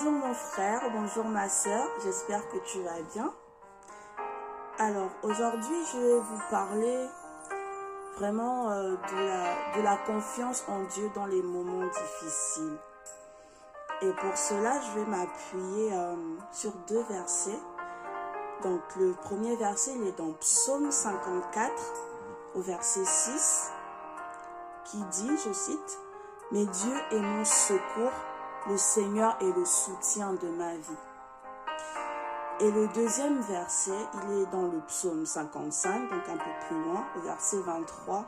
Bonjour mon frère, bonjour ma soeur, j'espère que tu vas bien. Alors aujourd'hui je vais vous parler vraiment de la confiance en Dieu dans les moments difficiles. Et pour cela je vais m'appuyer sur deux versets. Donc le premier verset il est dans Psaume 54 au verset 6 qui dit, je cite, « Mais Dieu est mon secours, le Seigneur est le soutien de ma vie. » Et le deuxième verset, il est dans le psaume 55, donc un peu plus loin, au verset 23,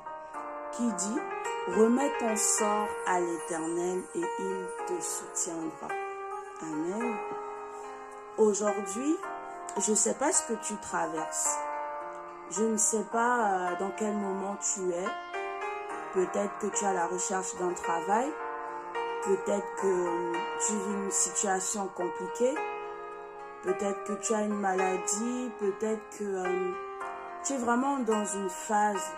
qui dit « Remets ton sort à l'Éternel et il te soutiendra. » Amen. Aujourd'hui, je ne sais pas ce que tu traverses. Je ne sais pas dans quel moment tu es. Peut-être que tu es à la recherche d'un travail. Peut-être que tu vis une situation compliquée. Peut-être que tu as une maladie. Peut-être que tu es vraiment dans une phase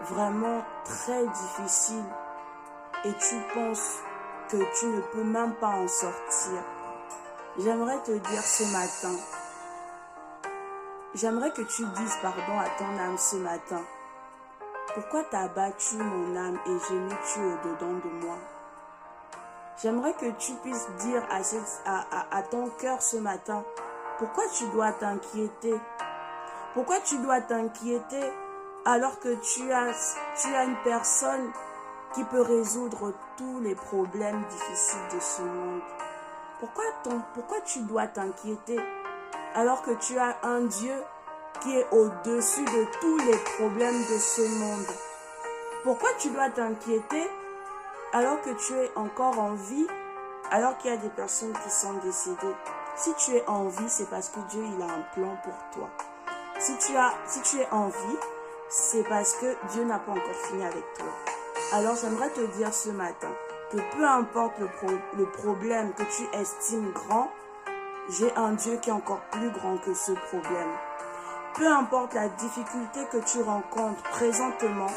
vraiment très difficile. Et tu penses que tu ne peux même pas en sortir. J'aimerais te dire ce matin. J'aimerais que tu dises pardon à ton âme ce matin. Pourquoi t'as battu mon âme et gémis-tu au-dedans de moi? J'aimerais que tu puisses dire à ton cœur ce matin, pourquoi tu dois t'inquiéter? Pourquoi tu dois t'inquiéter alors que tu as une personne qui peut résoudre tous les problèmes difficiles de ce monde? Pourquoi tu dois t'inquiéter alors que tu as un Dieu qui est au-dessus de tous les problèmes de ce monde? Pourquoi tu dois t'inquiéter alors que tu es encore en vie, alors qu'il y a des personnes qui sont décédées? Si tu es en vie, c'est parce que Dieu il a un plan pour toi. Si tu es en vie, c'est parce que Dieu n'a pas encore fini avec toi. Alors j'aimerais te dire ce matin que peu importe le problème que tu estimes grand, j'ai un Dieu qui est encore plus grand que ce problème. Peu importe la difficulté que tu rencontres présentement,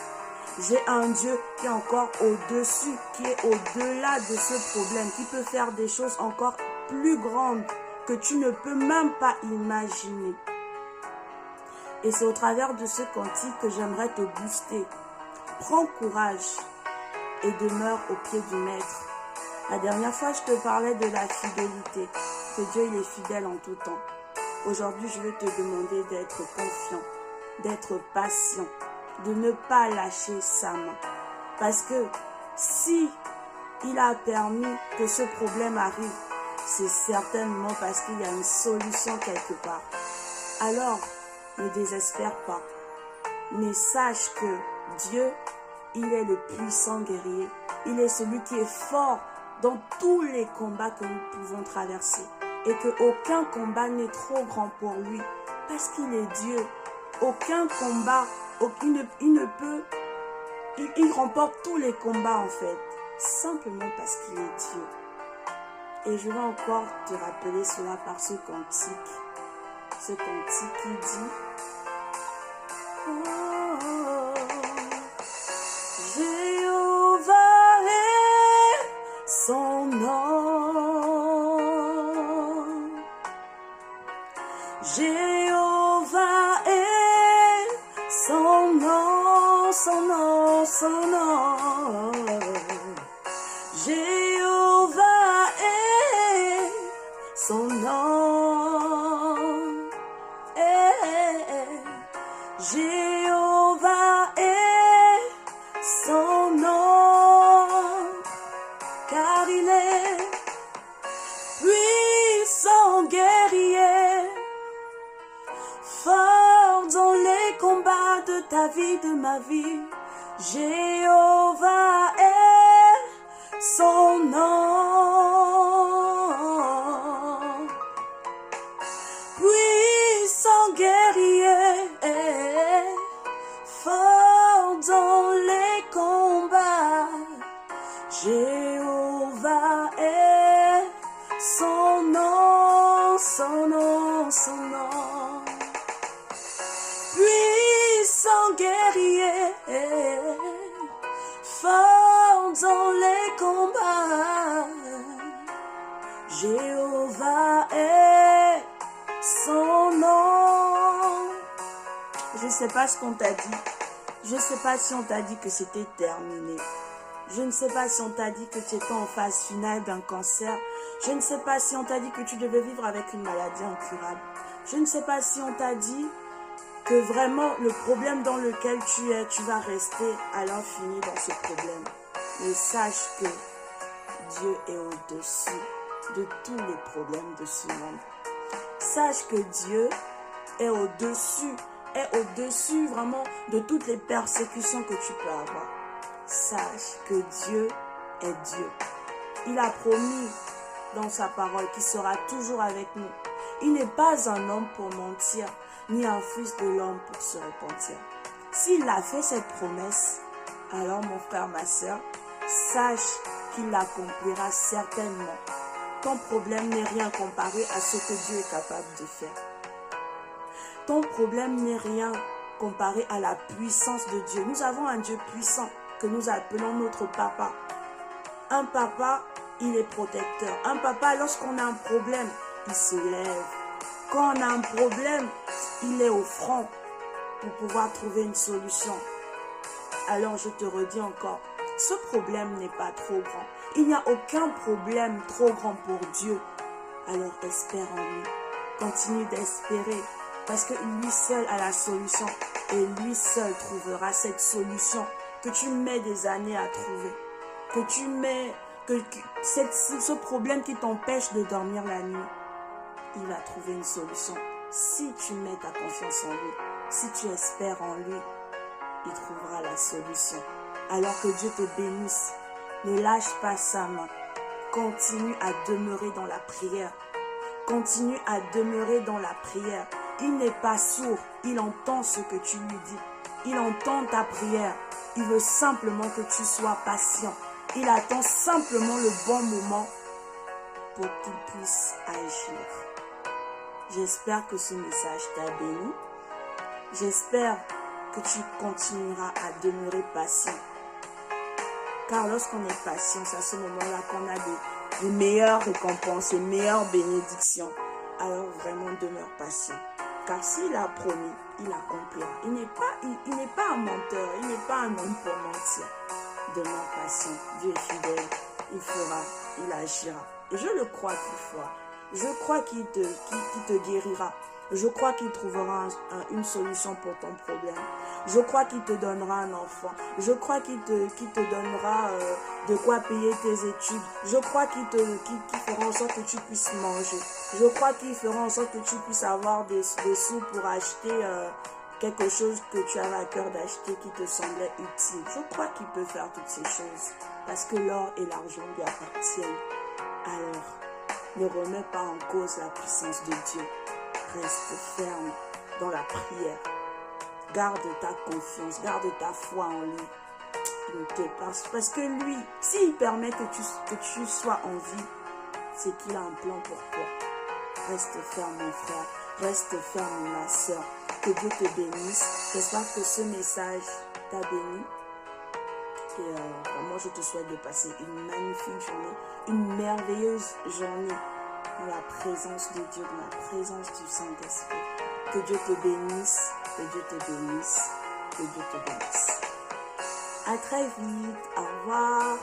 j'ai un Dieu qui est encore au-dessus, qui est au-delà de ce problème, qui peut faire des choses encore plus grandes que tu ne peux même pas imaginer. Et c'est au travers de ce cantique que j'aimerais te booster. Prends courage et demeure au pied du Maître. La dernière fois, je te parlais de la fidélité, que Dieu il est fidèle en tout temps. Aujourd'hui, je vais te demander d'être confiant, d'être patient, de ne pas lâcher sa main. Parce que si il a permis que ce problème arrive, c'est certainement parce qu'il y a une solution quelque part. Alors, ne désespère pas, mais sache que Dieu, il est le puissant guerrier. Il est celui qui est fort dans tous les combats que nous pouvons traverser. Et qu'aucun combat n'est trop grand pour lui, parce qu'il est Dieu. Aucun combat, il remporte tous les combats en fait, simplement parce qu'il est Dieu. Et je vais encore te rappeler cela par ce cantique qui dit oh, Jéhovah est son nom. Jéhovah est son nom, son nom, son nom. Jéhovah est son nom. Jéhovah est son nom, car il est puissant guerrier, fort dans les combats de ta vie, de ma vie. Jéhovah est son nom. Puissant guerrier, fort dans les combats. Jéhovah est son nom, son nom, son nom. Puissant guerrier, fort dans les combats. Jéhovah sais pas ce qu'on t'a dit. Je ne sais pas si on t'a dit que c'était terminé. Je ne sais pas si on t'a dit que tu étais en phase finale d'un cancer. Je ne sais pas si on t'a dit que tu devais vivre avec une maladie incurable. Je ne sais pas si on t'a dit que vraiment le problème dans lequel tu es, tu vas rester à l'infini dans ce problème. Mais sache que Dieu est au-dessus de tous les problèmes de ce monde. Sache que Dieu est au-dessus vraiment de toutes les persécutions que tu peux avoir. Sache que Dieu est Dieu. Il a promis dans sa parole qu'il sera toujours avec nous. Il n'est pas un homme pour mentir, ni un fils de l'homme pour se repentir. S'il a fait cette promesse, alors mon frère, ma soeur, sache qu'il l'accomplira certainement. Ton problème n'est rien comparé à ce que Dieu est capable de faire. Ton problème n'est rien comparé à la puissance de Dieu. Nous avons un Dieu puissant que nous appelons notre papa. Un papa, il est protecteur. Un papa, lorsqu'on a un problème, il se lève. Quand on a un problème, il est au front pour pouvoir trouver une solution. Alors je te redis encore, ce problème n'est pas trop grand. Il n'y a aucun problème trop grand pour Dieu. Alors espère en lui. Continue d'espérer parce que lui seul a la solution et lui seul trouvera cette solution que tu mets des années à trouver. Ce problème qui t'empêche de dormir la nuit, il va trouver une solution. Si tu mets ta confiance en lui, si tu espères en lui, il trouvera la solution. Alors que Dieu te bénisse. Ne lâche pas sa main. Continue à demeurer dans la prière. Continue à demeurer dans la prière. Il n'est pas sourd. Il entend ce que tu lui dis. Il entend ta prière. Il veut simplement que tu sois patient. Il attend simplement le bon moment pour qu'il puisse agir. J'espère que ce message t'a béni. J'espère que tu continueras à demeurer patient. Car lorsqu'on est patient, c'est à ce moment-là qu'on a des meilleures récompenses, les meilleures bénédictions. Alors vraiment demeure patient. Car s'il a promis, il accomplira. Il n'est pas un menteur, il n'est pas un homme pour mentir. Demeure patient. Dieu est fidèle. Il fera, il agira. Et je le crois qu'il fera. Je crois qu'il te guérira. Je crois qu'il trouvera une solution pour ton problème. Je crois qu'il te donnera un enfant. Je crois qu'il te donnera de quoi payer tes études. Je crois qu'il fera en sorte que tu puisses manger. Je crois qu'il fera en sorte que tu puisses avoir des sous pour acheter quelque chose que tu avais à cœur d'acheter qui te semblait utile. Je crois qu'il peut faire toutes ces choses parce que l'or et l'argent lui appartiennent. Alors, ne remets pas en cause la puissance de Dieu. Reste ferme dans la prière. Garde ta confiance, garde ta foi en lui. Il ne te passe parce que lui, s'il permet que tu sois en vie, c'est qu'il a un plan pour toi. Reste ferme mon frère, reste ferme ma soeur. Que Dieu te bénisse. J'espère que ce message t'a béni. Et vraiment, je te souhaite de passer une magnifique journée, une merveilleuse journée dans la présence de Dieu, dans la présence du Saint-Esprit. Que Dieu te bénisse, que Dieu te bénisse, que Dieu te bénisse. À très vite, au revoir.